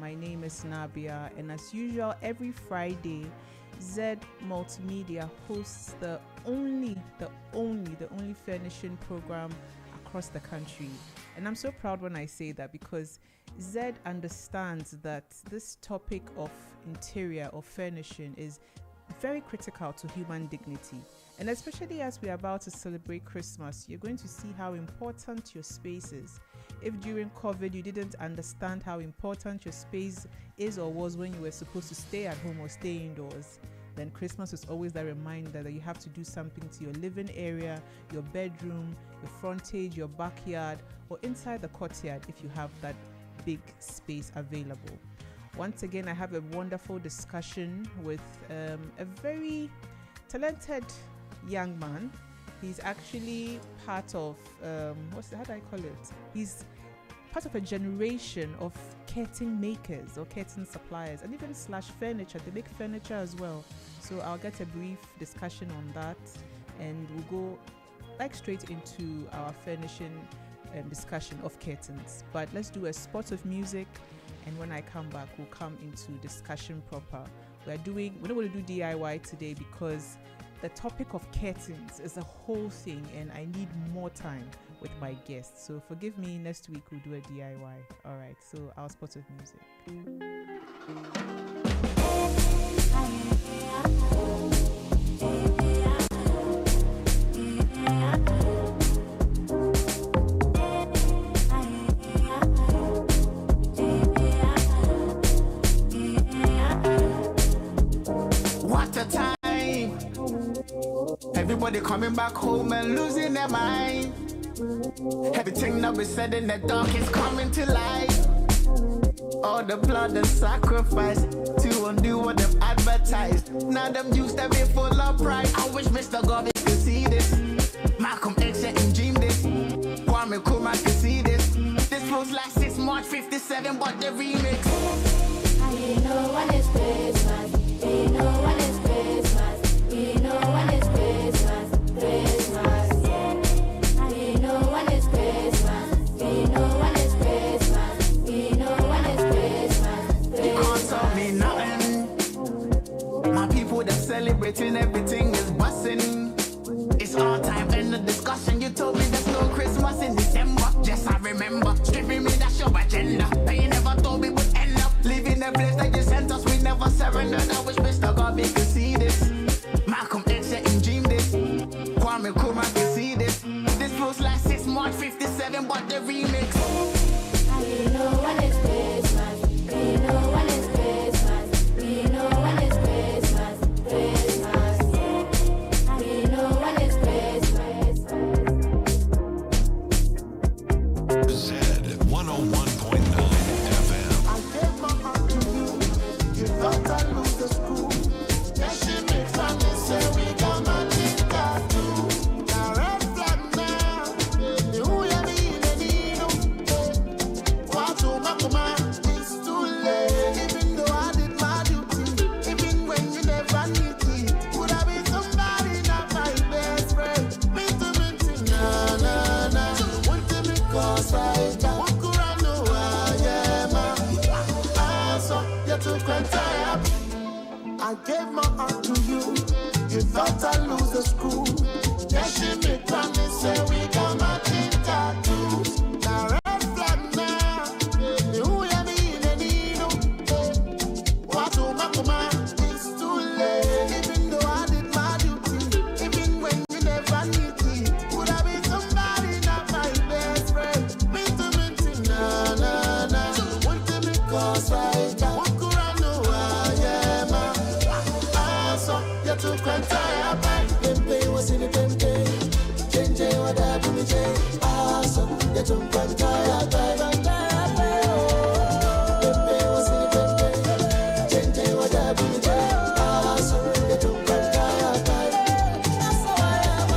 My name is Nabia, and as usual, every Friday, Z Multimedia hosts the only furnishing program across the country. And I'm so proud when I say that, because Z understands that this topic of interior or furnishing is very critical to human dignity. And especially as we're about to celebrate Christmas, you're going to see how important your space is. If during COVID you didn't understand how important your space is or was when you were supposed to stay at home or stay indoors, then Christmas is always that reminder that you have to do something to your living area, your bedroom, your frontage, your backyard, or inside the courtyard if you have that big space available. Once again, I have a wonderful discussion with a very talented young man. He's actually part of how do I call it? He's part of a generation of curtain makers or curtain suppliers, and even slash furniture. They make furniture as well. So I'll get a brief discussion on that, and we'll go straight into our furnishing discussion of curtains. But let's do a spot of music, and when I come back, we'll come into discussion proper. We're not going to do DIY today because the topic of curtains is a whole thing, and I need more time with my guests. So forgive me, next week we'll do a DIY. All right, so our spot of music. What a time! Everybody coming back home and losing their mind. Everything that we said in the dark is coming to light. All the blood and sacrifice to undo what they've advertised. Now them used to be full of pride. I wish Mr. Garvey could see this. Malcolm X and dream this. Kwame Nkrumah could see this. This flows like 6 March 57, but the remix. We know when it's Christmas. We know when it's Christmas. We know when it's Christmas. Christmas. We know when it's Christmas. We know when it's Christmas. We know when it's Christmas. You can't tell me nothing. My people that celebrating everything is busting. It's all time in the discussion. You told me there's no Christmas in December. Yes, I remember. Stripping me, that's your agenda. But you never thought we would end up leaving the place that you sent us. We never surrendered. I wish Mr. Garvey could see this. Malcolm X and dream this. Kwame Nkrumah could see this. This flows like 6 March 57, but the remix. We know when it's Christmas. We know when it's Christmas. We know when it's Christmas. Christmas. We know when it's Christmas. Z 101.9 FM. I gave my heart to you. You thought I'd lose the screw. Then she made family say we got magic tattoo. Now red flag now. You hear me in the needle. What to Makuma? It's too late. Even though I did my duty. Even when you never need it. Would I be somebody not my best friend? Minty, na na na. Want to me cause I got. Walk around know I am. So you took my time. I gave my heart to you. You thought I'd lose the screw. Then she made promise, say we got matching tattoos. Now red flag now. You hear me in the needle. What to Makuma? It's too late. Even though I did my duty. Even when you never need it. Would I be somebody not my best friend? Minty, na na na. Want to me cause I got. Walk around know I am. So you took my time. Pempe was in the pempe. Change what happened to me. So you took my time. Pempe was in the pempe. Change what happened to me. So you took my time. That's how I am.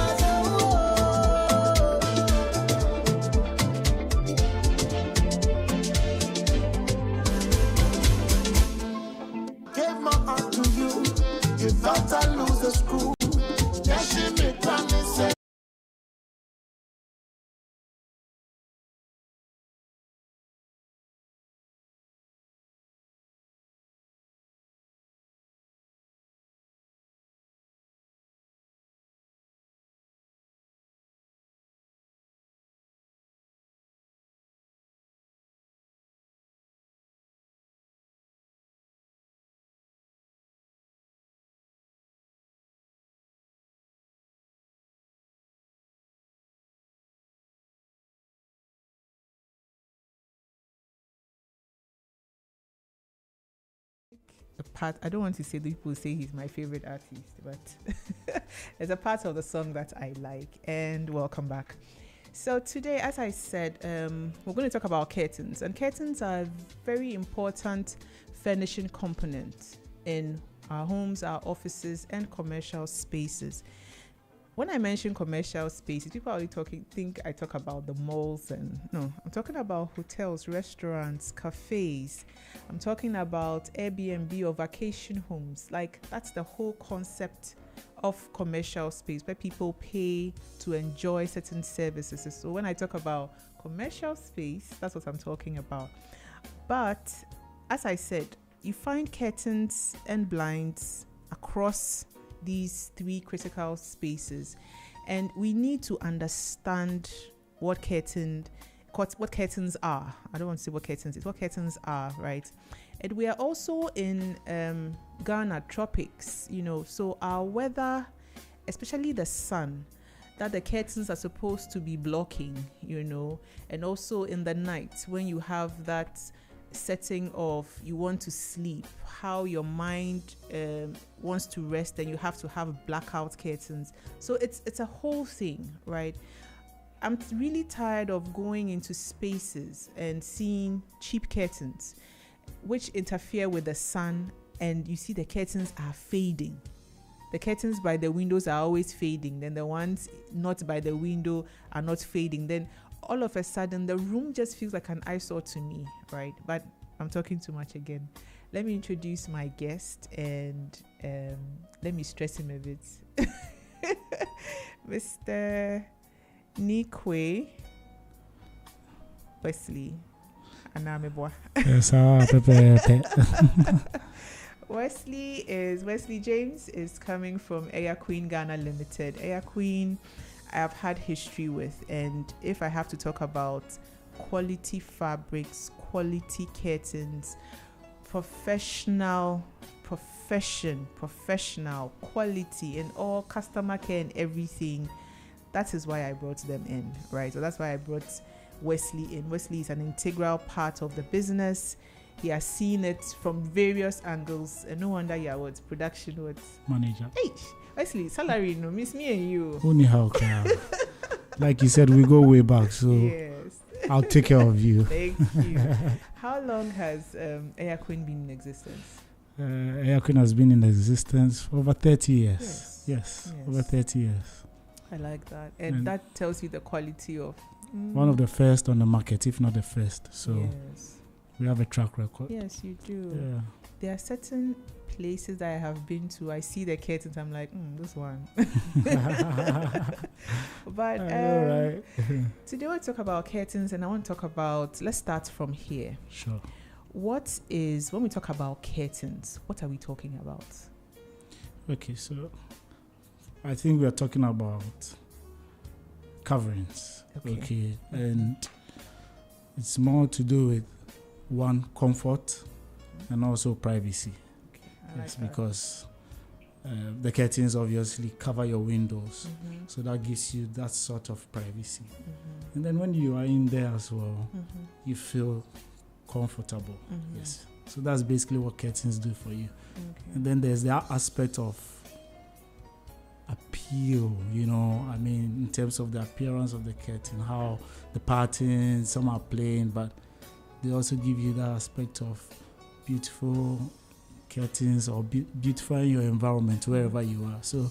a part. I don't want to say that people say he's my favorite artist, but there's a part of the song that I like. And welcome back. So today, as I said, we're going to talk about curtains, and curtains are a very important furnishing component in our homes, our offices, and commercial spaces. When I mention commercial spaces, people are think I talk about the malls, and no, I'm talking about hotels, restaurants, cafes. I'm talking about Airbnb or vacation homes. Like, that's the whole concept of commercial space, where people pay to enjoy certain services. So when I talk about commercial space, that's what I'm talking about. But as I said, you find curtains and blinds across these three critical spaces, and we need to understand what curtains are. I don't want to say what curtains is, what curtains are, right? And we are also in Ghana tropics, so our weather, especially the sun, that the curtains are supposed to be blocking, and also in the night when you have that setting of you want to sleep, how your mind wants to rest, and you have to have blackout curtains. So it's a whole thing, right? I'm really tired of going into spaces and seeing cheap curtains which interfere with the sun, and you see the curtains are fading. The curtains by the windows are always fading, then the ones not by the window are not fading. Then all of a sudden the room just feels like an eyesore to me, right? But I'm talking too much again. Let me introduce my guest, and let me stress him a bit. Mr. Nikwe Wesley Anameboa. Yes, Wesley James is coming from Air Queen Ghana Limited. Air Queen, I have had history with, and if I have to talk about quality fabrics, quality curtains, professional quality, and all customer care and everything, that is why I brought them in, right? So that's why I brought Wesley in. Wesley is an integral part of the business. He has seen it from various angles, and no wonder you are production manager. Hey, Wesley, salary no miss me and you. Only how like you said, we go way back, so yes. I'll take care of you. Thank you. How long has Air Queen been in existence? Air Queen has been in existence for over 30 years. Yes, over 30 years. I like that, and that tells you the quality of one of the first on the market, if not the first. So yes. We have a track record. Yes, you do. Yeah. There are certain places that I have been to. I see the curtains. I'm like, this one. But right. Today we'll talk about curtains, and I want to talk about. Let's start from here. Sure. When we talk about curtains, what are we talking about? Okay, so I think we are talking about coverings. Okay. And it's more to do with one, comfort, and also privacy. Yes, like because the curtains obviously cover your windows, so that gives you that sort of privacy. And then when you are in there as well, you feel comfortable. Yes, so that's basically what curtains do for you. And then there's the aspect of appeal, in terms of the appearance of the curtain, how the patterns, some are plain, but they also give you that aspect of beautiful curtains or beautifying your environment wherever you are. So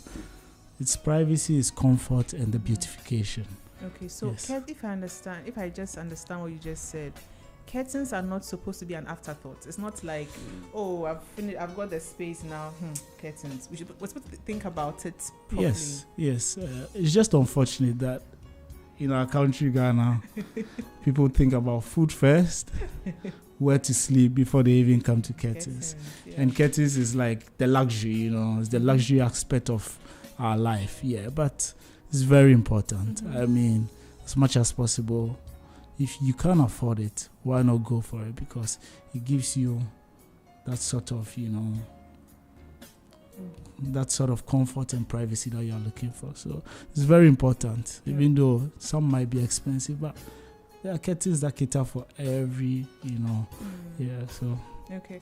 it's privacy, it's comfort, and the beautification. Okay, so yes. If I just understand what you just said, curtains are not supposed to be an afterthought. It's not like, I've finished, I've got the space now. Curtains. We're supposed to think about it properly. Yes. It's just unfortunate that in our country, Ghana, people think about food first, where to sleep before they even come to curtains. And curtains is like the luxury, it's the luxury aspect of our life. Yeah, but it's very important. I mean, as much as possible, if you can't afford it, why not go for it? Because it gives you that sort of, that sort of comfort and privacy that you're looking for. So it's very important, even though some might be expensive, but there are curtains that cater for every, so. Okay.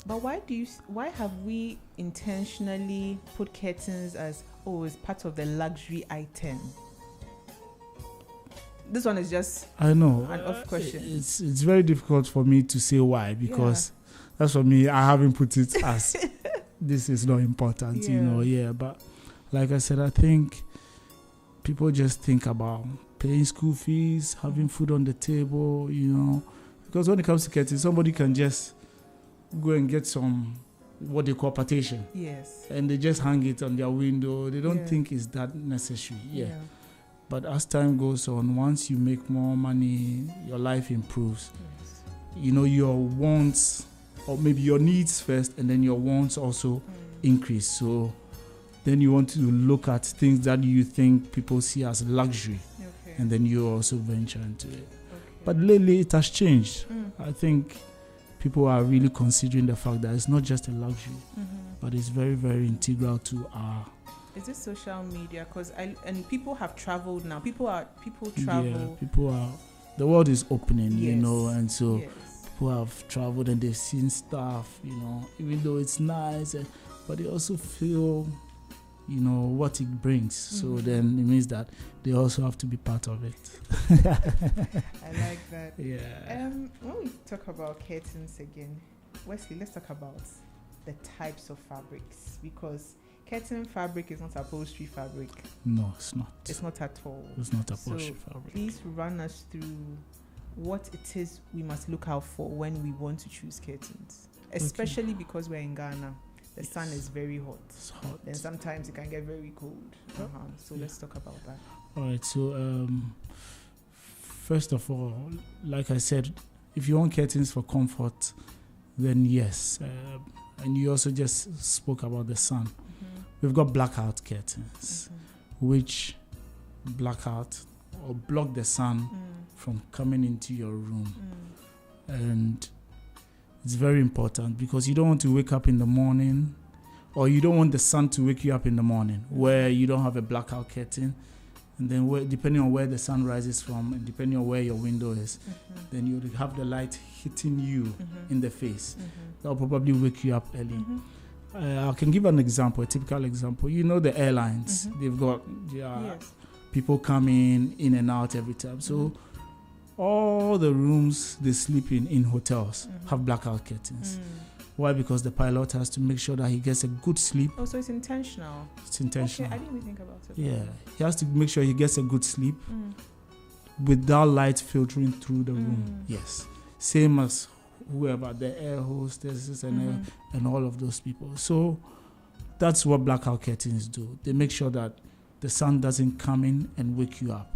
But why have we intentionally put curtains as as part of the luxury item? This one is just I know. an off question. It's very difficult for me to say why, because that's for me. I haven't put it as this is not important, But like I said, I think people just think about paying school fees, having food on the table, because when it comes to curtains, somebody can just go and get some what they call partition. Yes. And they just hang it on their window. They don't think it's that necessary. Yeah. But as time goes on, once you make more money, your life improves. Yes. Your wants, or maybe your needs first, and then your wants also increase. So then you want to look at things that you think people see as luxury. Okay. And then you also venture into it. Okay. But lately it has changed. I think people are really considering the fact that it's not just a luxury, but it's very, very integral to our... Is it social media? Because people have traveled now. People travel. Yeah, people are. The world is opening, Yes. and so Yes. people have traveled and they've seen stuff, even though it's nice, but they also feel, what it brings. So then it means that they also have to be part of it. I like that. Yeah. When we talk about curtains again, Wesley, let's talk about the types of fabrics, because curtain fabric is not upholstery fabric. No, it's not. It's not at all. It's not upholstery fabric. Please run us through what it is we must look out for when we want to choose curtains, especially because we're in Ghana. The sun is very hot. It's hot. Then sometimes it can get very cold. So let's talk about that. All right. So first of all, like I said, if you want curtains for comfort, then yes. And you also just spoke about the sun. We've got blackout curtains, which blackout or block the sun from coming into your room. And it's very important because you don't want to wake up in the morning, or you don't want the sun to wake you up in the morning where you don't have a blackout curtain. And then depending on where the sun rises from and depending on where your window is, then you would have the light hitting you in the face. That will probably wake you up early. I can give an example, a typical example. The airlines, they've got people coming in and out every time. So all the rooms they sleep in hotels have blackout curtains. Why? Because the pilot has to make sure that he gets a good sleep. Oh, so it's intentional. It's intentional. Okay, I didn't even think about it. Yeah, he has to make sure he gets a good sleep without light filtering through the room. Yes, same as whoever, the air hostesses and all of those people. So that's what blackout curtains do. They make sure that the sun doesn't come in and wake you up.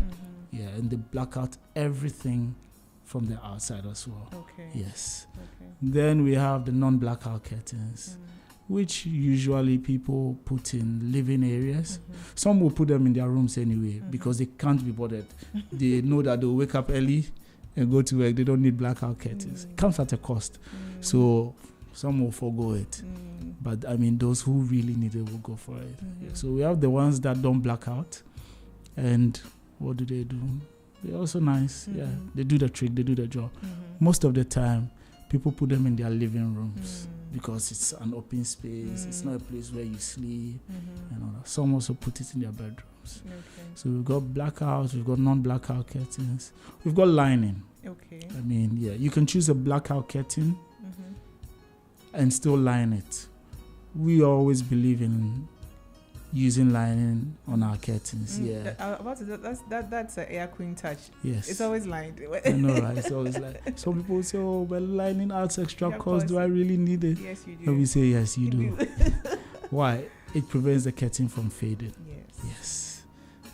Yeah, and they black out everything from the outside as well. Okay. Yes. Okay. Then we have the non-blackout curtains, which usually people put in living areas. Some will put them in their rooms anyway because they can't be bothered. They know that they'll wake up early and go to work. They don't need blackout curtains. It comes at a cost. So some will forgo it. But those who really need it will go for it. Yeah. So we have the ones that don't black out. And what do? They're also nice. Yeah, they do the trick. They do the job. Most of the time, people put them in their living rooms because it's an open space. It's not a place where you sleep and all that. Some also put it in their bedrooms. Okay. So we've got blackouts. We've got non-blackout curtains. We've got lining. Okay. You can choose a blackout curtain and still line it. We always believe in using lining on our curtains. That's an air queen touch. Yes, it's always lined. I know, right? It's always like some people say, "Oh, but lining adds extra cost. Do I really need it?" Yes, you do. And we say, "Yes, you do." Why? It prevents the curtain from fading. Yes.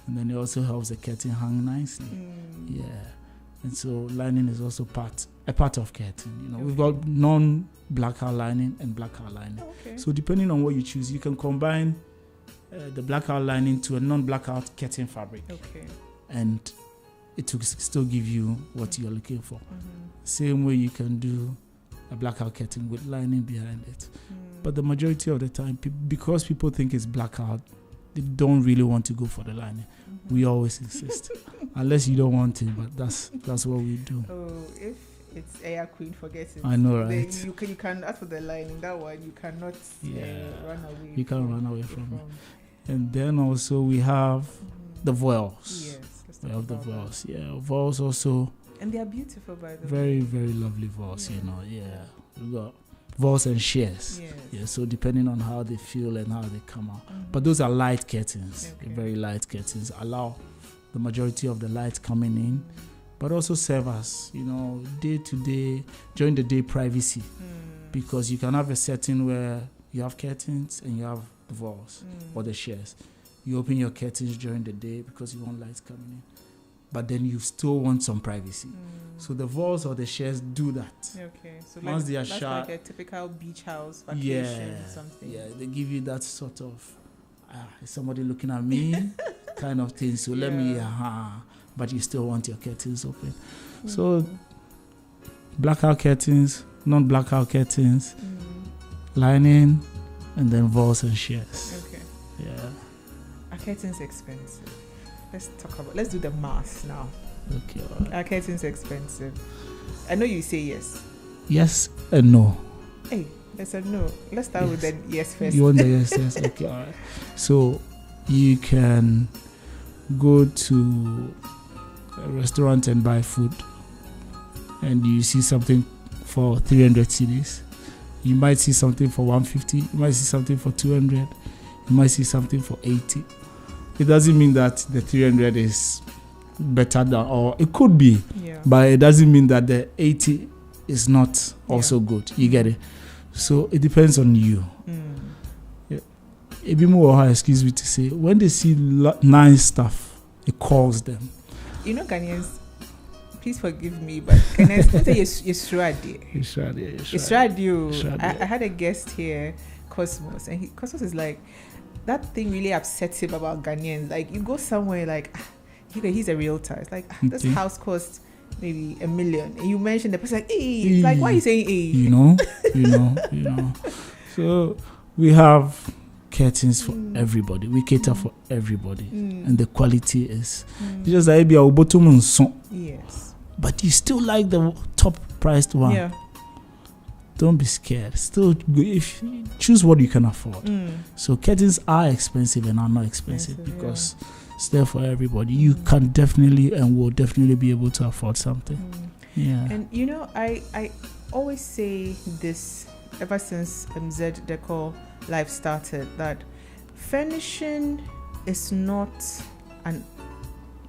And then it also helps the curtain hang nicely. Yeah. And so lining is also a part of curtain. We've got non-blackout lining and blackout lining. Okay. So depending on what you choose, you can combine the blackout lining to a non-blackout curtain fabric. Okay. And it will still give you what you're looking for. Same way you can do a blackout curtain with lining behind it. But the majority of the time, because people think it's blackout, they don't really want to go for the lining. We always insist, unless you don't want it. But that's what we do. Oh, it's Air Queen, forget it. I know, They- right? you can as for the lining, that one you cannot run away. You can't run away from it. from. And then also we have the voils. Yes, let's We talk have the about that. voils. Yeah, voils also And they are beautiful, by the way. very, very lovely voils. You know, yeah. We got voils and shears. Yes. Yeah, so depending on how they feel and how they come out. Mhm. But those are light curtains, Okay. very light curtains. Allow the majority of the light coming in, but also serve as, day to day, during the day privacy. Because you can have a setting where you have curtains and you have the walls or the shears. You open your curtains during the day because you want lights coming in. But then you still want some privacy. So the walls or the shears do that. Okay, so Once they are that's sharp- like a typical beach house vacation Yeah, something. yeah, they give you that sort of, is somebody looking at me kind of thing. So let me, but you still want your curtains open. So blackout curtains, non-blackout curtains, lining, and then walls and shears. Okay. Yeah. Are curtains expensive? Let's do the math now. Okay. All right. Are curtains expensive? I know you say yes. Yes and no. Hey, I said no. Let's start with the yes first. You want the yes? Yes. Okay. All right. So you can go to a restaurant and buy food, and you see something for 300 cedis. You might see something for 150. You might see something for 200. You might see something for 80. It doesn't mean that the 300 is better than, or it could be, Yeah. but it doesn't mean that the 80 is not also good. You get it? So it depends on you. A bit more, excuse me to say, when they see nice stuff, it calls them. You know, Ghanaians, please forgive me, but Ghanaians say yes, radio. It's radio. It's radio. It's radio. I had a guest here, Cosmos, and Cosmos is like, that thing really upsets him about Ghanaians. Like, you go somewhere like, he's a realtor. It's like, this Okay. house costs maybe $1 million. And you mention the person like, hey, it's like, why are you saying hey? You know. So we have curtains for everybody. We cater for everybody. And the quality is just like maybe our bottom and so. Yes. But you still like the top priced one. Yeah. Don't be scared. Still go, if choose what you can afford. So curtains are expensive and are not expensive because it's there for everybody. You can definitely and will definitely be able to afford something. Yeah. And you know, I always say this ever since Z Decor Life started, that furnishing is not an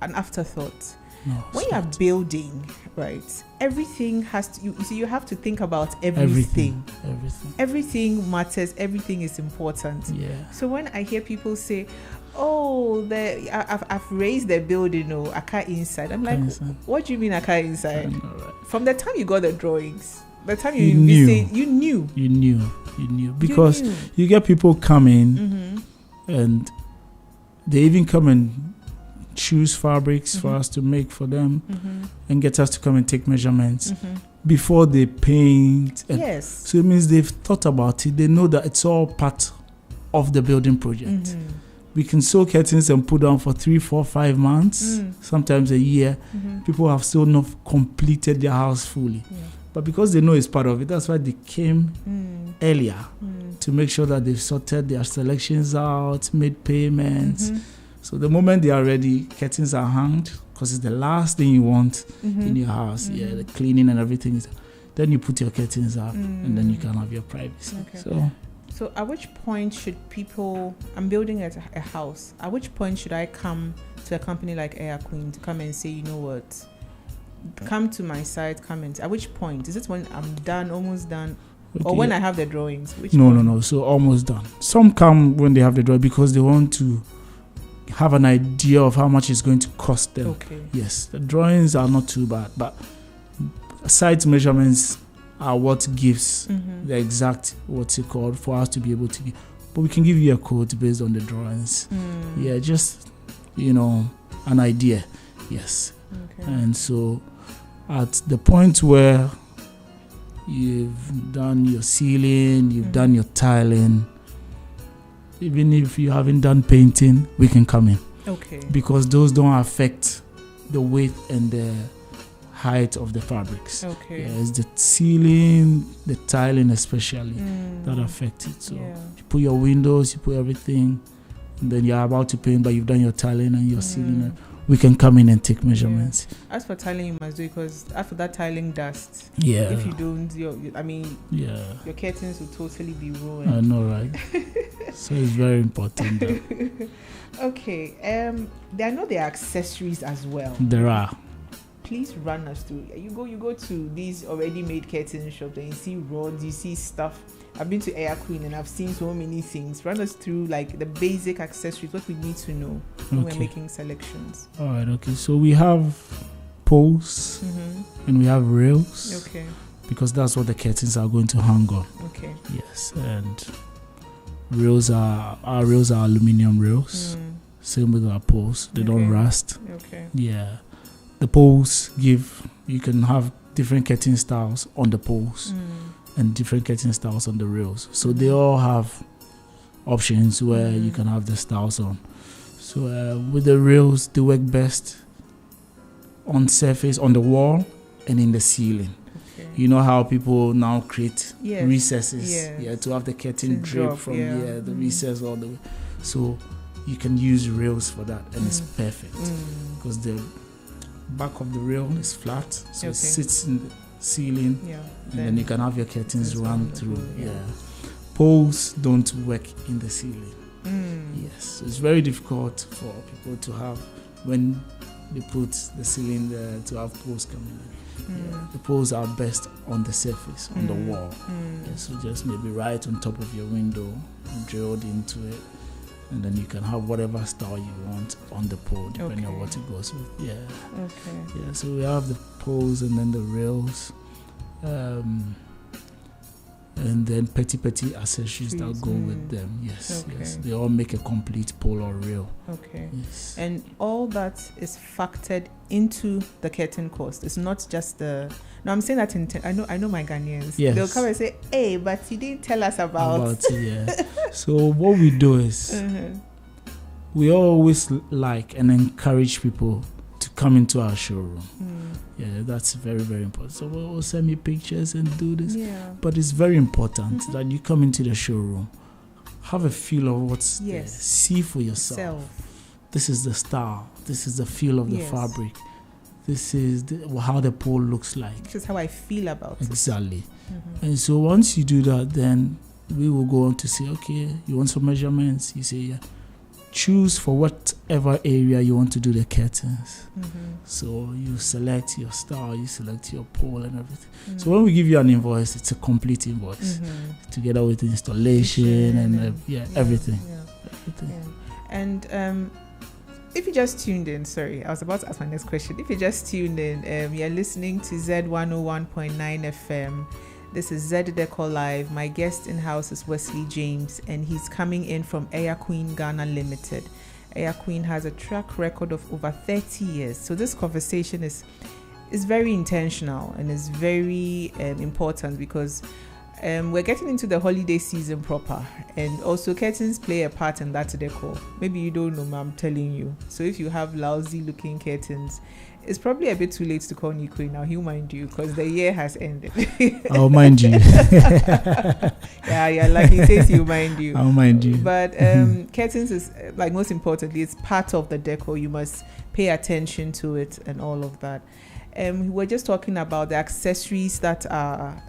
afterthought. No, When it's you are not. building, right, everything has to, you see, you have to think about everything. Everything matters, everything is important. Yeah. So when I hear people say, oh, I've raised the building, or Aka inside, I'm like, Inside. what do you mean Aka inside? All right. From the time you got the drawings, by the time You you knew. visit, you knew. You knew because knew. you get people coming and they even come and choose fabrics for us to make for them and get us to come and take measurements before they paint. And Yes. so it means they've thought about it. They know that it's all part of the building project. We can sew curtains and put down for 3, 4, 5 months, sometimes a year. People have still not completed their house fully. Yeah. But because they know it's part of it, that's why they came earlier to make sure that they've sorted their selections out, made payments. So the moment they are ready, curtains are hung because it's the last thing you want in your house. Yeah, the cleaning and everything is. Then you put your curtains up and then you can have your privacy. Okay. So at which point should people, I'm building a house, at which point should I come to a company like Air Queen to come and say, you know what, come to my site, come and, at which point? Is it when I'm done, almost done, or Okay. when I have the drawings? Which No, point? no. So almost done. Some come when they have the drawing because they want to have an idea of how much it's going to cost them. Okay. Yes, the drawings are not too bad, but site measurements are what gives the exact what's it called for us to be able to give. But we can give you a quote based on the drawings. Yeah, just an idea. Yes. Okay. And so at the point where you've done your ceiling, you've done your tiling, even if you haven't done painting, we can come in Okay. because those don't affect the width and the height of the fabrics. Okay. Yeah, it's the ceiling, the tiling especially that affect it. So you put your windows, you put everything, and then you're about to paint, but you've done your tiling and your ceiling. We can come in and take measurements. As for tiling, you must do it because after that tiling dust, Yeah. if you don't, your curtains will totally be ruined. I know, right? So it's very important. Okay. I know there are accessories as well. There are. Please run us through. You go to these already made curtain shops and you see rods, you see stuff. I've been to Air Queen and I've seen so many things. Run us through like the basic accessories, what we need to know when we're making selections. All right. Okay. So we have poles and we have rails. Okay. Because that's what the curtains are going to hang on. Okay. Yes, and our rails are aluminum rails. Same with our poles; they don't rust. Okay. Yeah, the poles you can have different curtain styles on the poles and different curtain styles on the rails. So they all have options where you can have the styles on. So with the rails, they work best on surface, on the wall, and in the ceiling. You know how people now create recesses, to have the curtain drip from the recess all the way. So you can use rails for that, and it's perfect because the back of the rail is flat, so it sits in the ceiling, and then you can have your curtains run through. Poles don't work in the ceiling. Yes, so it's very difficult for people to have when they put the ceiling there to have poles coming in. The poles are best on the surface, on the wall. So just maybe right on top of your window, drilled into it, and then you can have whatever style you want on the pole, depending on what it goes with. Yeah. So we have the poles and then the rails, and then petty accessories that go with them. Yes. They all make a complete pole or rail. Okay. Yes. And all that is factored into the curtain cost. It's not just the. No, I'm saying that I know my Ghanaians. Yes. They'll come and say, "Hey, but you didn't tell us about." So what we do is we always like and encourage people to come into our showroom. Yeah, that's very, very important. So we'll send me pictures and do this. But it's very important that you come into the showroom, have a feel of what's there, see for yourself. This is the style. This is the feel of the fabric. This is how the pole looks like. This is how I feel about it. Exactly. And so once you do that, then we will go on to say, okay, you want some measurements? You say, choose for whatever area you want to do the curtains. So you select your style, you select your pole and everything. So when we give you an invoice, it's a complete invoice together with installation and everything. And if you just tuned in, sorry, I was about to ask my next question. If you just tuned in, you're listening to Z101.9 FM. This is Z Decor Live. My guest in-house is Wesley James, and he's coming in from Air Queen Ghana Limited. Air Queen has a track record of over 30 years. So this conversation is very intentional and is very important because we're getting into the holiday season proper, and also curtains play a part in that decor. Maybe you don't know, I'm telling you. So if you have lousy looking curtains, it's probably a bit too late to call Nico now. He'll mind you because the year has ended. I'll mind you. Yeah, like he says he'll mind you. I'll mind you. But curtains is, like, most importantly, it's part of the decor. You must pay attention to it and all of that. We were just talking about the accessories that are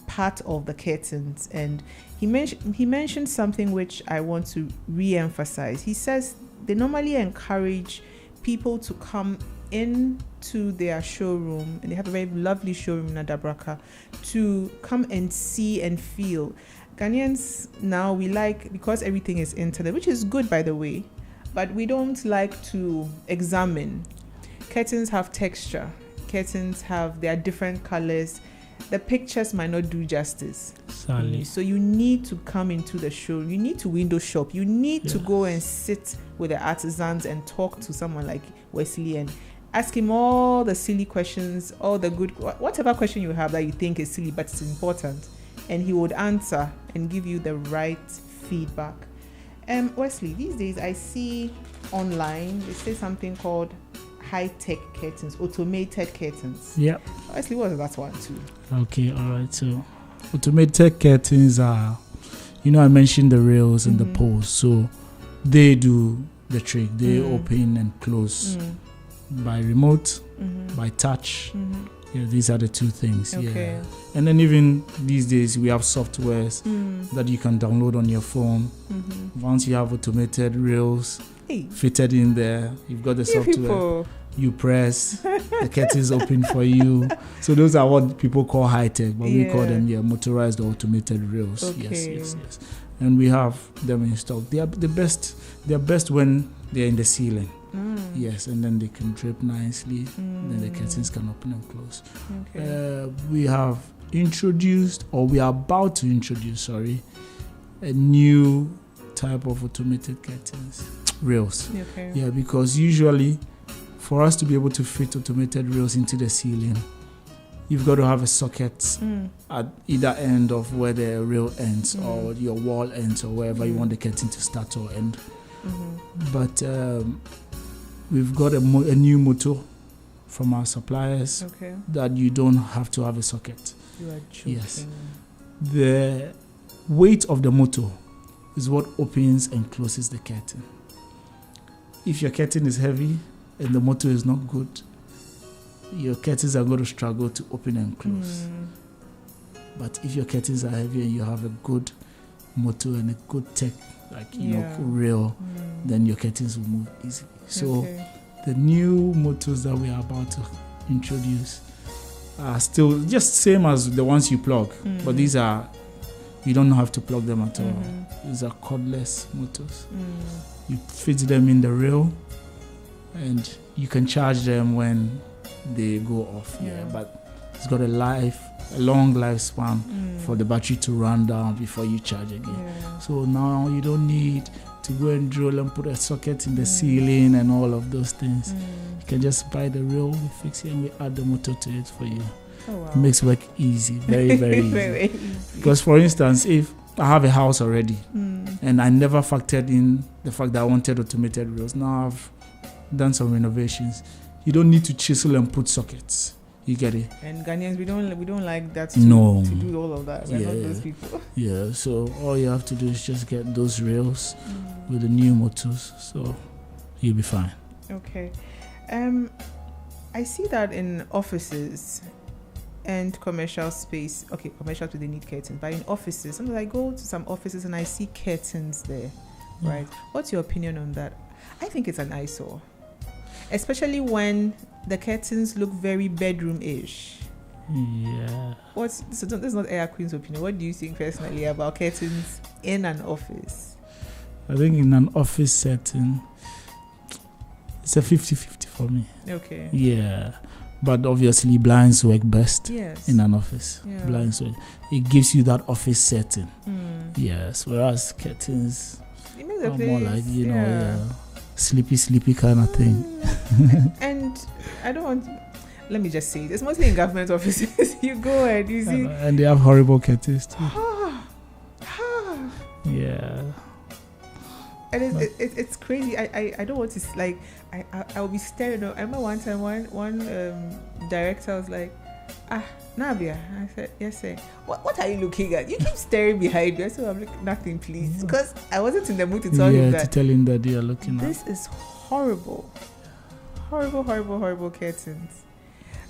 part of the curtains, and he mentioned something which I want to re-emphasize. He says they normally encourage people to come into their showroom, and they have a very lovely showroom in Adabraka, to come and see and feel. Ghanaians now, we like, because everything is internet, which is good by the way, but we don't like to examine. Curtains have texture. Curtains there are different colors. The pictures might not do justice. Sadly. So you need to come into the showroom. You need to window shop. You need to go and sit with the artisans and talk to someone like Wesley and ask him all the silly questions, all the good, whatever question you have that you think is silly but it's important, and he would answer and give you the right feedback. Wesley, these days I see online they say something called high-tech curtains, automated curtains. Yeah. Honestly, what is that one too? Okay, all right. So automated curtains are, I mentioned the rails and the poles. So they do the trick. They open and close by remote, by touch. Yeah, these are the two things. Okay. Yeah. And then even these days we have softwares that you can download on your phone. Once you have automated rails fitted in there, you've got the software. You press, the curtains open for you. So those are what people call high tech, but we call them motorized or automated rails. Okay. Yes. And we have them in stock. They are the best. They are best when they are in the ceiling. Yes, and then they can drape nicely. Then the curtains can open and close. Okay. We have introduced, or we are about to introduce, a new type of automated curtains, rails. Okay. Yeah, because usually for us to be able to fit automated rails into the ceiling, you've got to have a socket at either end of where the rail ends or your wall ends or wherever you want the curtain to start or end. But we've got a new motor from our suppliers that you don't have to have a socket. You are joking. Yes. The weight of the motor is what opens and closes the curtain. If your curtain is heavy and the motor is not good, your curtains are going to struggle to open and close. But if your curtains are heavy and you have a good motor and a good tech, rail, then your curtains will move easily. So the new motors that we are about to introduce are still just same as the ones you plug, but these are, you don't have to plug them at all. These are cordless motors. You fit them in the rail and you can charge them when they go off. But it's got a long lifespan for the battery to run down before you charge again. So now you don't need to go and drill and put a socket in the ceiling and all of those things. You can just buy the rail, we fix it, and we add the motor to it for you. Oh, wow. It makes work easy, very, very easy. Very easy. Because for instance, if I have a house already and I never factored in the fact that I wanted automated rails, now I've done some renovations. You don't need to chisel and put sockets. You get it? And Ghanaians, we don't like that to do all of that. We're not those people. Yeah, so all you have to do is just get those rails with the new motors, so you'll be fine. Okay. I see that in offices and commercial space. Okay, commercial too, they need curtains, but in offices, sometimes I go to some offices and I see curtains there, right? What's your opinion on that? I think it's an eyesore, especially when the curtains look very bedroom-ish. Yeah. So this is not Air Queen's opinion. What do you think personally about curtains in an office? I think in an office setting, it's a 50-50 for me. Okay. Yeah. But obviously blinds work best in an office. Yeah. Blinds work. It gives you that office setting. Yes. Whereas curtains are more like, sleepy kind of thing. And I don't want... Let me just say, it's mostly in government offices. You go and you see... And they have horrible curtains too. Yeah. And it's crazy. I don't want to... Like, I'll be staring. I remember one time, one director was like, Nabia. I said, yes, sir. What are you looking at? You keep staring behind you. I said, I'm looking, nothing, please. Because I wasn't in the mood to tell him that. To tell him that you're looking this is horrible. Horrible curtains.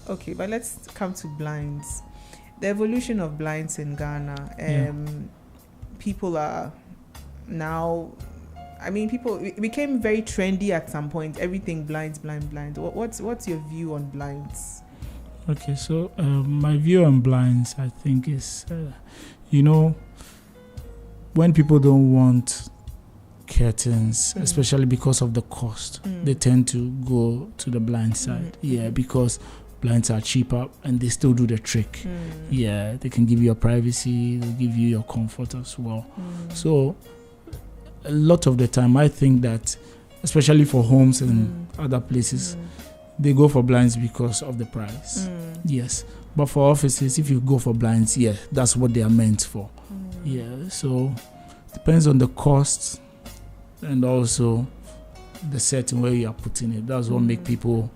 Okay, but let's come to blinds. The evolution of blinds in Ghana. People are now... I mean, it became very trendy at some point. Everything blinds. What's your view on blinds? Okay, so my view on blinds, I think, is, when people don't want curtains, especially because of the cost, they tend to go to the blind side. Because blinds are cheaper and they still do the trick. They can give you your privacy, they give you your comfort as well. So a lot of the time, I think that, especially for homes and other places, they go for blinds because of the price. Yes. But for offices, if you go for blinds, that's what they are meant for. So depends on the cost and also the setting where you are putting it. That's what make people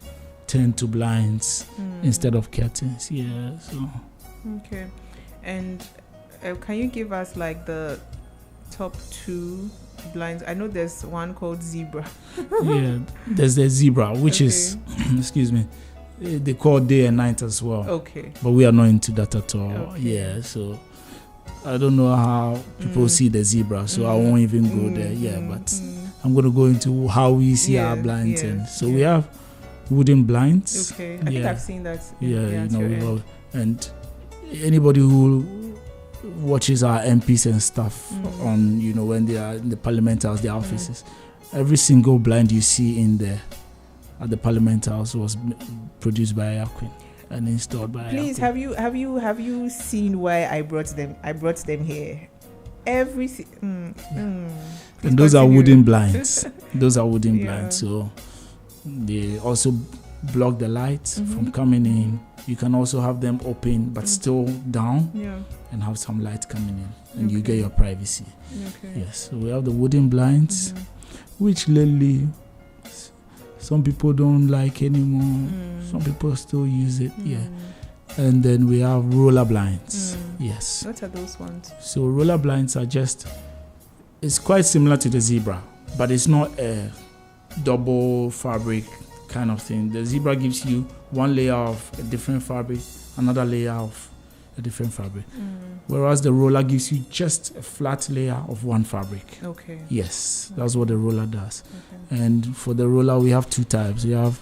turn to blinds instead of curtains. Yeah. So. Okay. And can you give us like the top 2 blinds? I know there's one called Zebra. Yeah, there's the Zebra, which is, excuse me, they call day and night as well. Okay. But we are not into that at all. Okay. Yeah, so I don't know how people see the Zebra, so I won't even go there. Yeah, but I'm going to go into how we see our blinds. And so we have wooden blinds. Okay. I think I've seen that. Yeah, and anybody who watches our MPs and stuff on, when they are in the Parliament House, their offices, every single blind you see in there at the Parliament House was produced by Queen and installed by Please, have you seen why I brought them? I brought them here. And those are wooden blinds. Those are wooden blinds. So they also block the lights from coming in. You can also have them open but still down and have some light coming in, and you get your privacy. Okay. Yes, so we have the wooden blinds, which lately some people don't like anymore. Some people still use it. Yeah. And then we have roller blinds. Yes. What are those ones? So roller blinds are it's quite similar to the Zebra, but it's not a double fabric kind of thing. The Zebra gives you one layer of a different fabric, another layer of a different fabric. Whereas the roller gives you just a flat layer of one fabric. Okay. Yes, that's what the roller does. Okay. And for the roller, we have 2 types. We have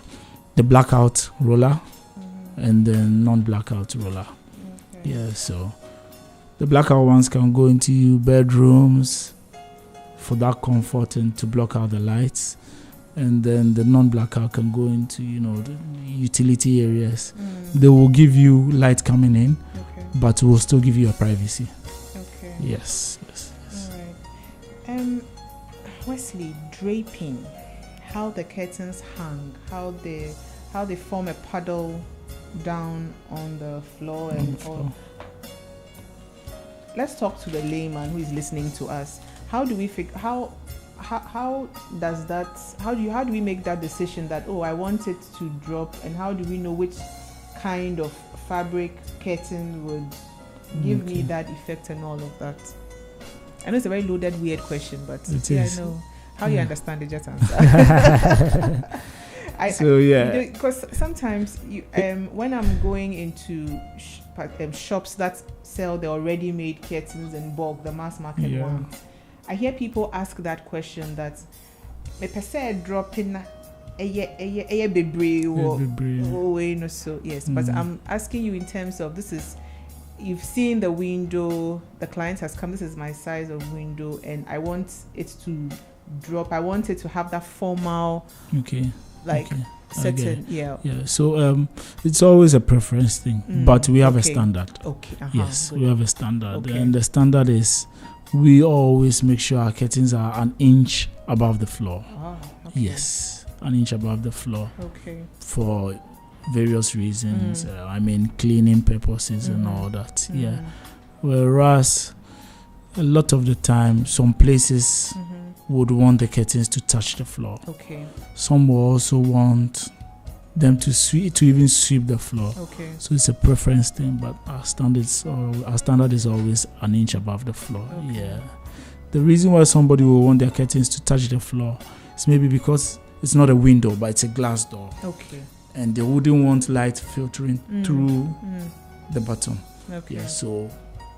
the blackout roller and the non-blackout roller. Okay. Yeah, so the blackout ones can go into bedrooms for that comfort and to block out the lights. And then the non-blackout can go into, the utility areas. They will give you light coming in, but will still give you a privacy. Okay. Yes. All right. Wesley, draping, how the curtains hang, how they form a puddle down on the floor all. Let's talk to the layman who is listening to us. How do we how do we make that decision that I want it to drop, and how do we know which kind of fabric curtain would give me that effect and all of that? I know it's a very loaded, weird question, but I know how you understand it. Just answer. Because sometimes when I'm going into shops that sell the already made curtains in bulk, the mass market ones, I hear people ask that question that me per se dropping a baby so yes, but I'm asking you in terms of you've seen the window, the client has come, this is my size of window, and I want it to drop. I want it to have that formal certain so it's always a preference thing, but we have a standard. Yes, we have a standard, and the standard is we always make sure our curtains are an inch above the floor. Yes, an inch above the floor. For various reasons. Cleaning purposes and all that. Yeah. Whereas a lot of the time, some places would want the curtains to touch the floor. Some will also want them to even sweep the floor. So it's a preference thing, but our standard is always an inch above the floor. Yeah. The reason why somebody will want their curtains to touch the floor is maybe because it's not a window, but it's a glass door. And they wouldn't want light filtering through the bottom. Yeah. So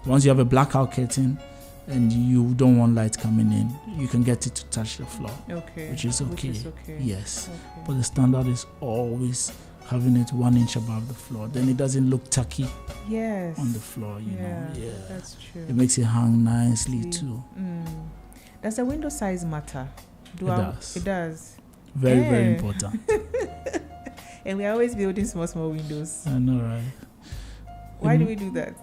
once you have a blackout curtain and you don't want light coming in, you can get it to touch the floor. Which is okay. Yes. But the standard is always having it 1 inch above the floor. Then it doesn't look tacky on the floor, you know. Yeah. That's true. It makes it hang nicely too. Does the window size matter? It does. Very, very important. And we're always building small windows. I know, right? Why do we do that?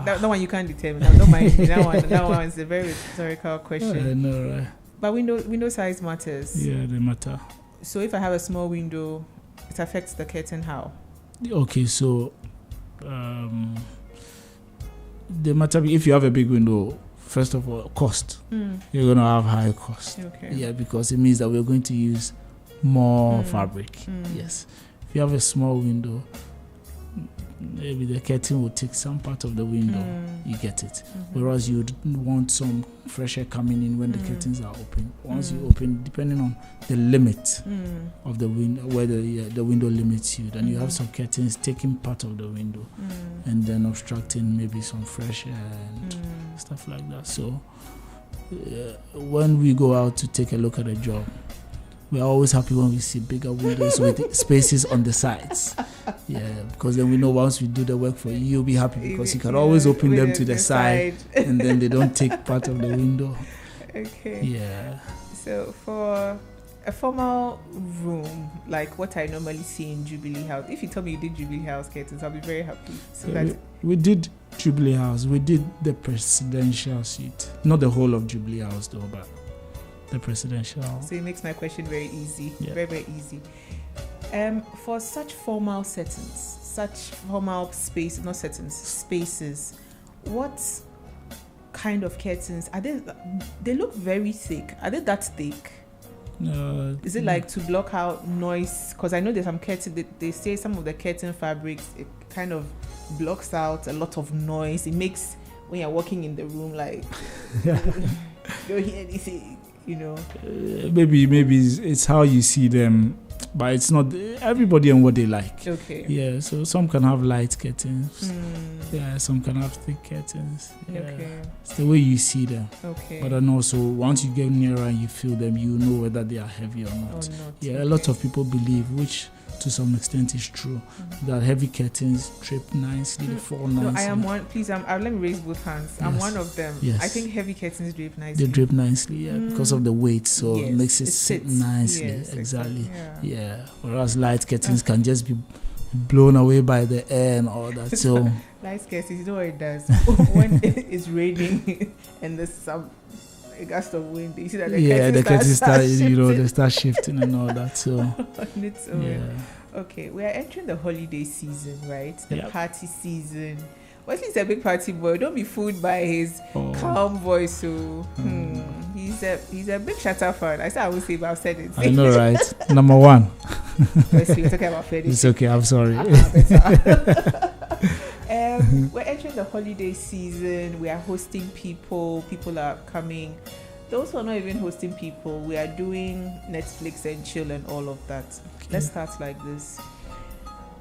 That one you can't determine. Don't mind me. That one is a very rhetorical question. I know, right? But window size matters. Yeah, they matter. So if I have a small window, it affects the curtain how? Okay, so they matter. If you have a big window, first of all, cost. You're going to have high cost. Yeah, because it means that we're going to use more fabric. Yes. If you have a small window, maybe the curtain will take some part of the window. You get it. Whereas you'd want some fresh air coming in when the curtains are open. Once you open, depending on the limit of the window, where the window limits you, then you have some curtains taking part of the window and then obstructing maybe some fresh air and stuff like that. So when we go out to take a look at a job, we're always happy when we see bigger windows with spaces on the sides. Yeah, because then we know once we do the work for you, you'll be happy because you can always open them to the side and then they don't take part of the window. Okay. Yeah. So for a formal room, like what I normally see in Jubilee House, if you tell me you did Jubilee House curtains, I'll be very happy. So that we did Jubilee House. We did the presidential suite. Not the whole of Jubilee House though, but the presidential. So it makes my question very easy. Yeah. Very, very easy. For such formal settings, such formal space, not settings, spaces, what kind of curtains are they? They look very thick. Are they that thick? Is it like to block out noise? Because I know there's some curtain. They say some of the curtain fabrics, it kind of blocks out a lot of noise. It makes when you're walking in the room like you don't hear anything. You know, maybe it's how you see them, but it's not everybody and what they like. Okay. Yeah, so some can have light curtains. Yeah, some can have thick curtains. Yeah. Okay. It's the way you see them. Okay. But then also once you get nearer and you feel them, you know whether they are heavy or not. Yeah, a lot of people believe, which to some extent is true, that heavy curtains drape nicely, they fall nicely. No, I am one. Please, let me raise both hands. I'm one of them. Yes. I think heavy curtains drape nicely. They drape nicely, yeah, because of the weight, so it makes it sit sits. nicely. Yes, exactly. Yeah. Whereas light curtains can just be blown away by the air and all that. So light curtains, you know what it does when it's raining and there's some a gust of wind. You see that the curtains start they start shifting and all that. So on its own. yeah. Okay, we are entering the holiday season, right? The Yep. party season. Wesley's a big party boy. Don't be fooled by his calm voice. So he's a big Shatter fan. I said I would say, but I've said it. I know, right? Number one. Wesley, we're talking about furniture. It's okay. I'm sorry. We're entering the holiday season. We are hosting people. People are coming. Those who are not even hosting people, we are doing Netflix and chill and all of that. Okay. Let's start like this.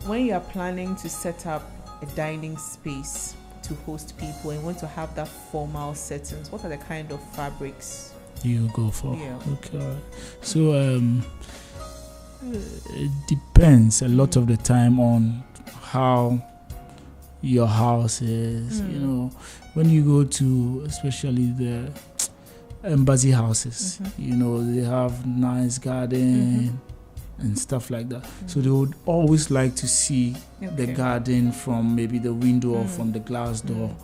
When you are planning to set up a dining space to host people and want to have that formal settings, what are the kind of fabrics you go for? Yeah. Okay. All right. So it depends a lot of the time on how your house is. You know, when you go to especially the embassy houses, you know, they have nice garden and stuff like that. So they would always like to see the garden from maybe the window or from the glass door.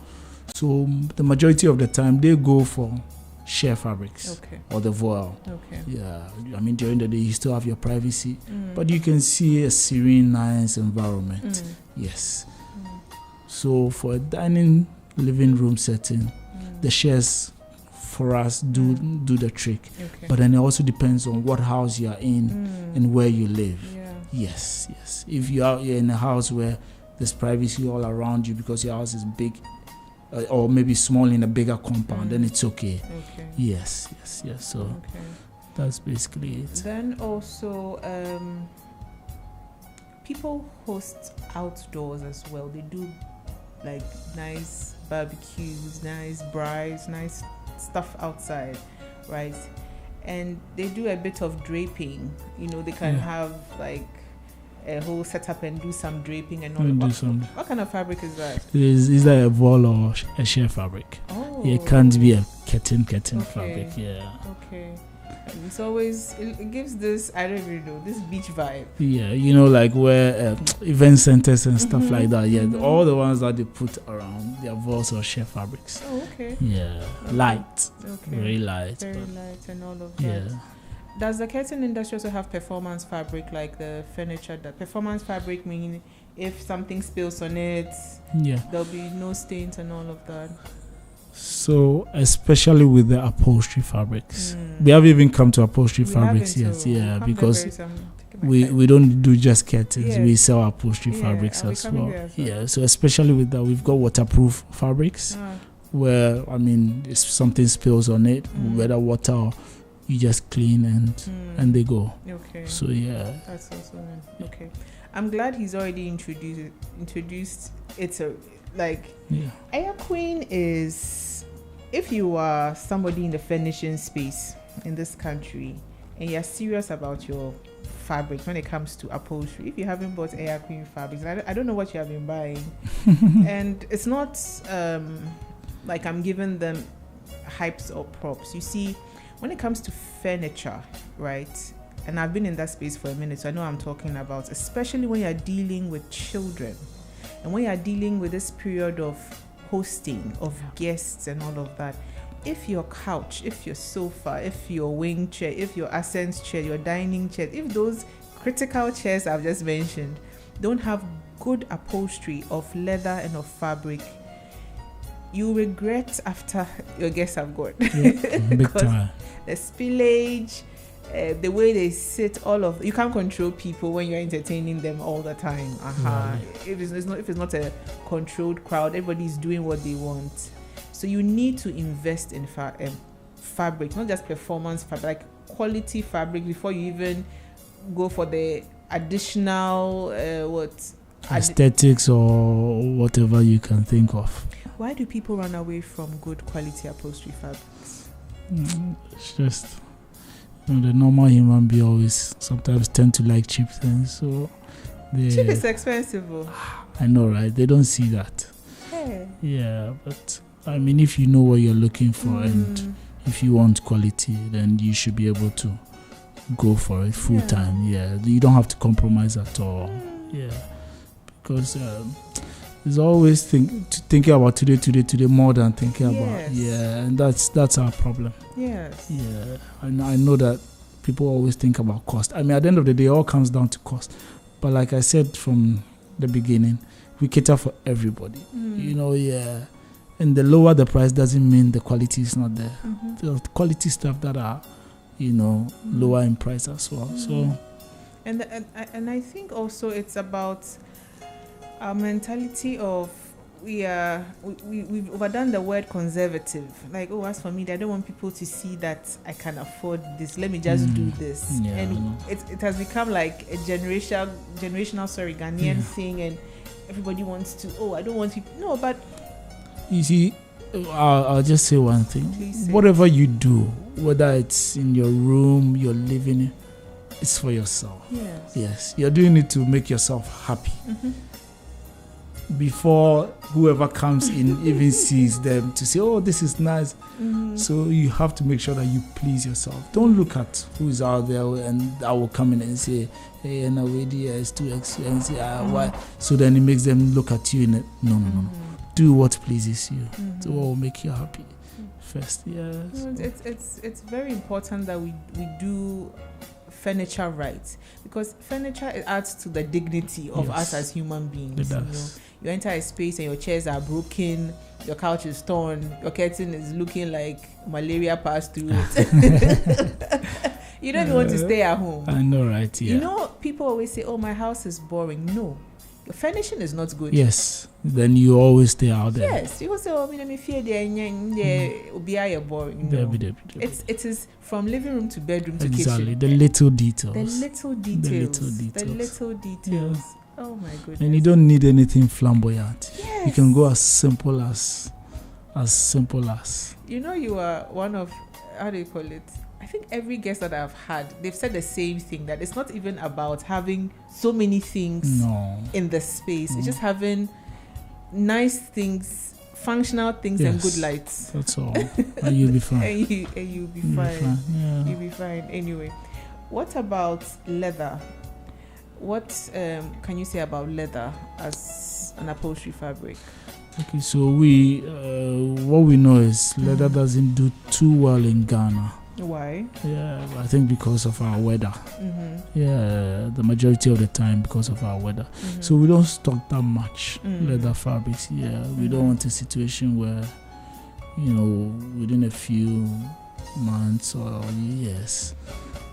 So the majority of the time they go for sheer fabrics or the voile. Yeah, I mean during the day you still have your privacy, but you can see a serene, nice environment. Yes. So for a dining living room setting, the sheers for us do the trick. But then it also depends on what house you are in and where you live. Yes. If you're in a house where there's privacy all around you because your house is big or maybe small in a bigger compound, then it's okay. Yes. So that's basically it. Then also people host outdoors as well. They do like nice barbecues, nice braais, nice stuff outside, right? And they do a bit of draping. You know, they can have like a whole setup and do some draping and all. What kind of fabric is that? Is that a voile or a sheer fabric? Oh, it can't be a curtain fabric. Yeah. Okay. It's always it gives this, I don't even know, this beach vibe. Yeah, you know, like where event centers and stuff like that. Yeah, all the ones that they put around, they are voiles or sheer fabrics. Oh, okay. Yeah, light. Okay. Very light. Very light and all of that. Yeah. Does the curtain industry also have performance fabric like the furniture? That performance fabric meaning if something spills on it, there'll be no stains and all of that. So especially with the upholstery fabrics, we haven't even come to upholstery fabrics yet. Yeah, because we don't do just curtains. We sell upholstery fabrics as well. Yeah, so especially with that, we've got waterproof fabrics where, I mean, if something spills on it, whether water or you just clean and they go. Okay. So yeah. That's also okay. I'm glad he's already introduced it. Air Queen is, if you are somebody in the furnishing space in this country and you're serious about your fabrics when it comes to upholstery, if you haven't bought Air Queen fabrics, I don't know what you have been buying. And it's not like I'm giving them hypes or props. You see, when it comes to furniture, right, and I've been in that space for a minute, so I know what I'm talking about, especially when you're dealing with children and when you're dealing with this period of hosting, of guests and all of that. If your couch, if your sofa, if your wing chair, if your ascent chair, your dining chair, if those critical chairs I've just mentioned don't have good upholstery of leather and of fabric, you regret after your guests have gone. Yeah, big time. The spillage, the way they sit, you can't control people when you're entertaining them all the time. If it's not a controlled crowd, everybody's doing what they want. So you need to invest in fabric, not just performance fabric, like quality fabric before you even go for the additional aesthetics or whatever you can think of. Why do people run away from good quality upholstery fabrics? It's just, the normal human being always sometimes tend to like cheap things. So cheap is expensive. I know, right? They don't see that. Hey. Yeah, but I mean, if you know what you're looking for and if you want quality, then you should be able to go for it full time. Yeah, you don't have to compromise at all. Yeah, because it's always thinking about today more than thinking about and that's our problem. Yes. Yeah, I know that people always think about cost. I mean, at the end of the day, it all comes down to cost. But like I said from the beginning, we cater for everybody. And the lower the price doesn't mean the quality is not there. The quality stuff that are, lower in price as well. So, and I think also it's about our mentality of we've overdone the word conservative. Like, as for me, I don't want people to see that I can afford this. Let me just do this. Yeah, and it has become like a generational Ghanaian thing, and everybody wants to. I don't want to. No, but you see, I'll just say one thing. Whatever you do, whether it's in your room, your living, it's for yourself. Yes, you're doing it to make yourself happy. Before whoever comes in even sees them to say, this is nice. So you have to make sure that you please yourself. Don't look at who's out there and I will come in and say, hey, no, it's too expensive. Why? So then it makes them look at you in it. No. Do what pleases you. Do what will make you happy first. Yes. It's very important that we do furniture right, because furniture adds to the dignity of us as human beings. You enter a space and your chairs are broken, your couch is torn, your curtain is looking like malaria passed through it. You don't even want to stay at home. I know, right? Yeah. People always say, my house is boring. No, your furnishing is not good. Yes, then you always stay out there. Yes, you say, me fear they're boring. No. It is from living room to bedroom to kitchen. Exactly, the little details. The little details. Yeah. Oh my goodness. And you don't need anything flamboyant. Yes. You can go as simple as. You are one of, how do you call it? I think every guest that I've had, they've said the same thing, that it's not even about having so many things in the space. It's just having nice things, functional things, and good lights. That's all. And you'll be fine. and you'll be fine. Yeah. You'll be fine. Anyway, what about leather? What can you say about leather as an upholstery fabric? Okay, so what we know is leather doesn't do too well in Ghana. Why? Yeah, I think because of our weather. Yeah, the majority of the time because of our weather. So we don't stock that much leather fabrics. Yeah, we don't want a situation where within a few months or years,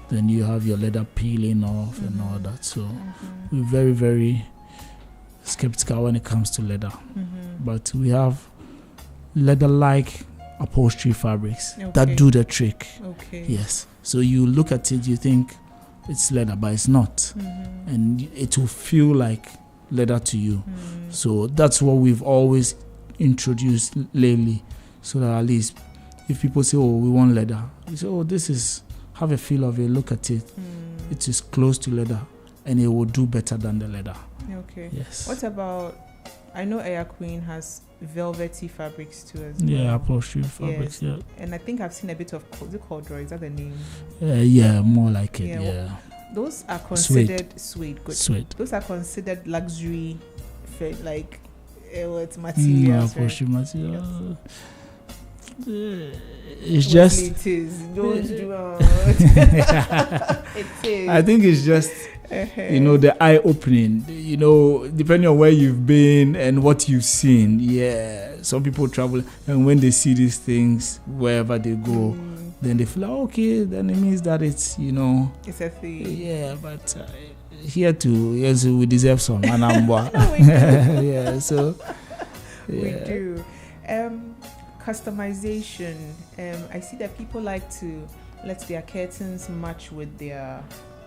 then you have your leather peeling off and all that. So we're very, very skeptical when it comes to leather. But we have leather-like upholstery fabrics that do the trick. Okay. Yes. So you look at it, you think it's leather, but it's not. And it will feel like leather to you. So that's what we've always introduced lately, so that at least if people say, oh, we want leather, we say, oh, this is, have a feel of it, look at it. It is close to leather, and it will do better than the leather. Okay. Yes. What about, I know Air Queen has velvety fabrics too as well. Yeah, upholstery fabrics, Yes. And I think I've seen a bit of, is it corduroy? Is that the name? Yeah, more like it, Yeah, yeah. Those are considered suede. Good. Suede. Those are considered luxury, like it's materials. Upholstery Right? material. It's Well, just. it is. Don't do it is. I think it's just, the eye opening. Depending on where you've been and what you've seen. Yeah, some people travel, and when they see these things wherever they go, then they feel like, okay, then it means that it's It's a thing. Yeah, but here too, yes, we deserve some anambwa. Yeah, so We yeah. do. Customization. I see that people like to let their curtains match with their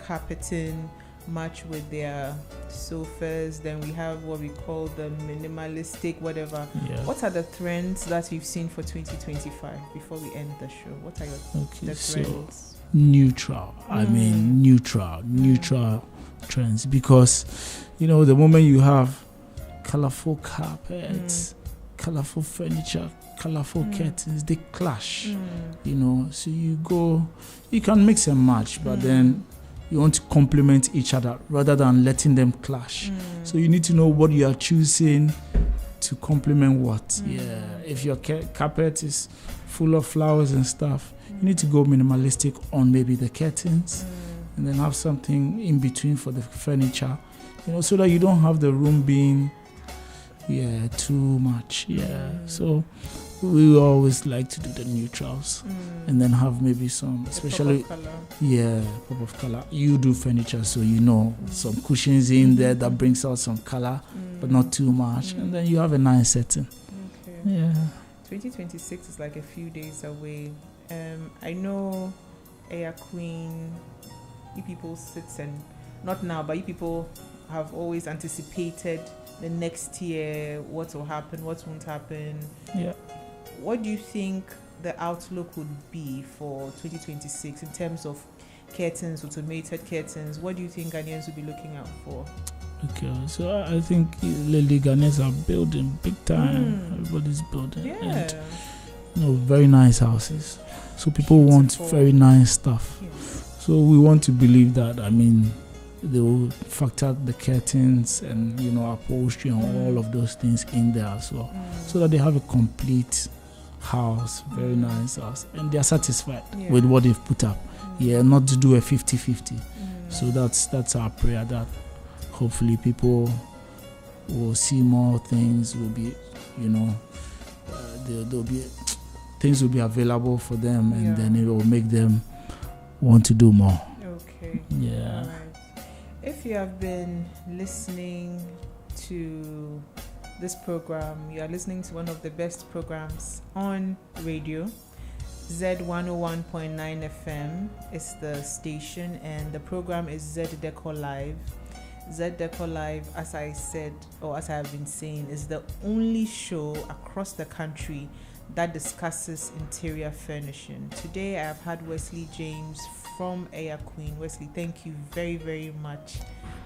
carpeting, match with their sofas. Then we have what we call the minimalistic whatever. Yeah. What are the trends that you've seen for 2025 before we end the show? What are the So trends? neutral. I mean neutral trends, because the moment you have colorful carpets, colorful furniture, colorful curtains, they clash. So you can mix and match, but then you want to complement each other rather than letting them clash. So you need to know what you are choosing to complement what. Yeah, if your carpet is full of flowers and stuff, you need to go minimalistic on maybe the curtains, and then have something in between for the furniture, so that you don't have the room being too much. So we always like to do the neutrals, and then have maybe some, especially Color. pop of color. You do furniture, so some cushions in there that brings out some color, but not too much, and then you have a nice setting. Okay. Yeah. 2026 is like a few days away. I know Air Queen, you people sits and not now, but you people have always anticipated the next year, what will happen, what won't happen. Yeah. What do you think the outlook would be for 2026 in terms of curtains, automated curtains? What do you think Ghanaians will be looking out for? Okay, so I think lately Ghanaians are building big time. Everybody's building. Yeah. And, very nice houses. So people want very nice stuff. Yes. So we want to believe that, they will factor the curtains and, upholstery and all of those things in there as well. So that they have a complete house, very nice house. And they are satisfied with what they've put up. Yeah, not to do a 50-50. So that's our prayer, that hopefully people will see more things, will be, there'll be things will be available for them, and then it will make them want to do more. Okay. Yeah. All right. If you have been listening to this program, you are listening to one of the best programs on radio. Z101.9 FM is the station, and the program is Z Decor Live. Z Decor Live, as I said, or as I have been saying, is the only show across the country that discusses interior furnishing. Today I have had Wesley James from Air Queen. Wesley, thank you very, very much.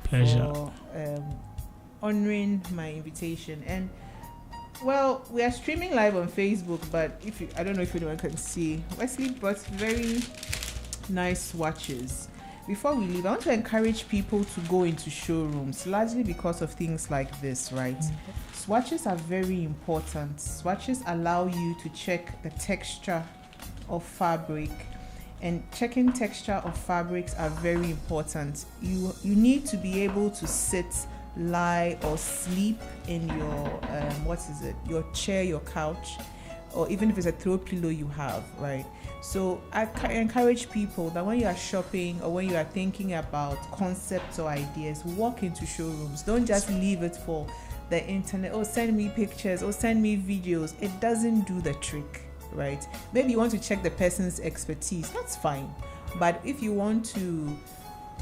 Pleasure. For honoring my invitation. And well, we are streaming live on Facebook, but I don't know if anyone can see. Wesley brought very nice swatches. Before we leave, I want to encourage people to go into showrooms, largely because of things like this, right? Swatches are very important. Swatches allow you to check the texture of fabric, and checking texture of fabrics are very important. You need to be able to sit, lie, or sleep in your your chair, your couch, or even if it's a throw pillow you have, right? So I encourage people that when you are shopping or when you are thinking about concepts or ideas, walk into showrooms. Don't just leave it for the internet. Oh, send me pictures, or send me videos. It doesn't do the trick, right? Maybe you want to check the person's expertise, that's fine. But if you want to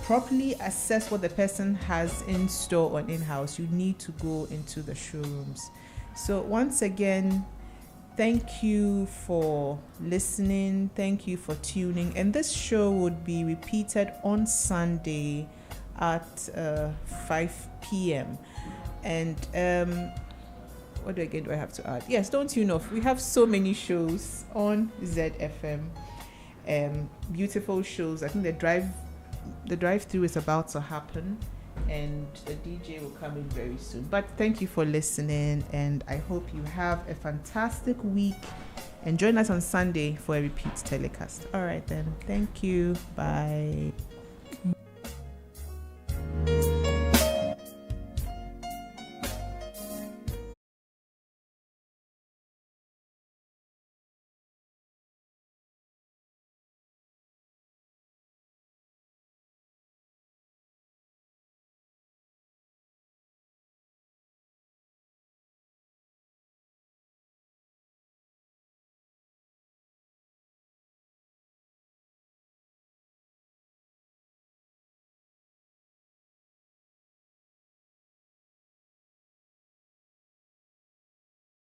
properly assess what the person has in store or in-house, you need to go into the showrooms. So once again, thank you for listening. Thank you for tuning. And this show would be repeated on Sunday at 5 p.m. And what do I have to add? Yes, don't tune off. We have so many shows on ZFM. Beautiful shows. I think the drive-through is about to happen, and the DJ will come in very soon. But thank you for listening, and I hope you have a fantastic week. And join us on Sunday for a repeat telecast. All right then. Thank you. Bye.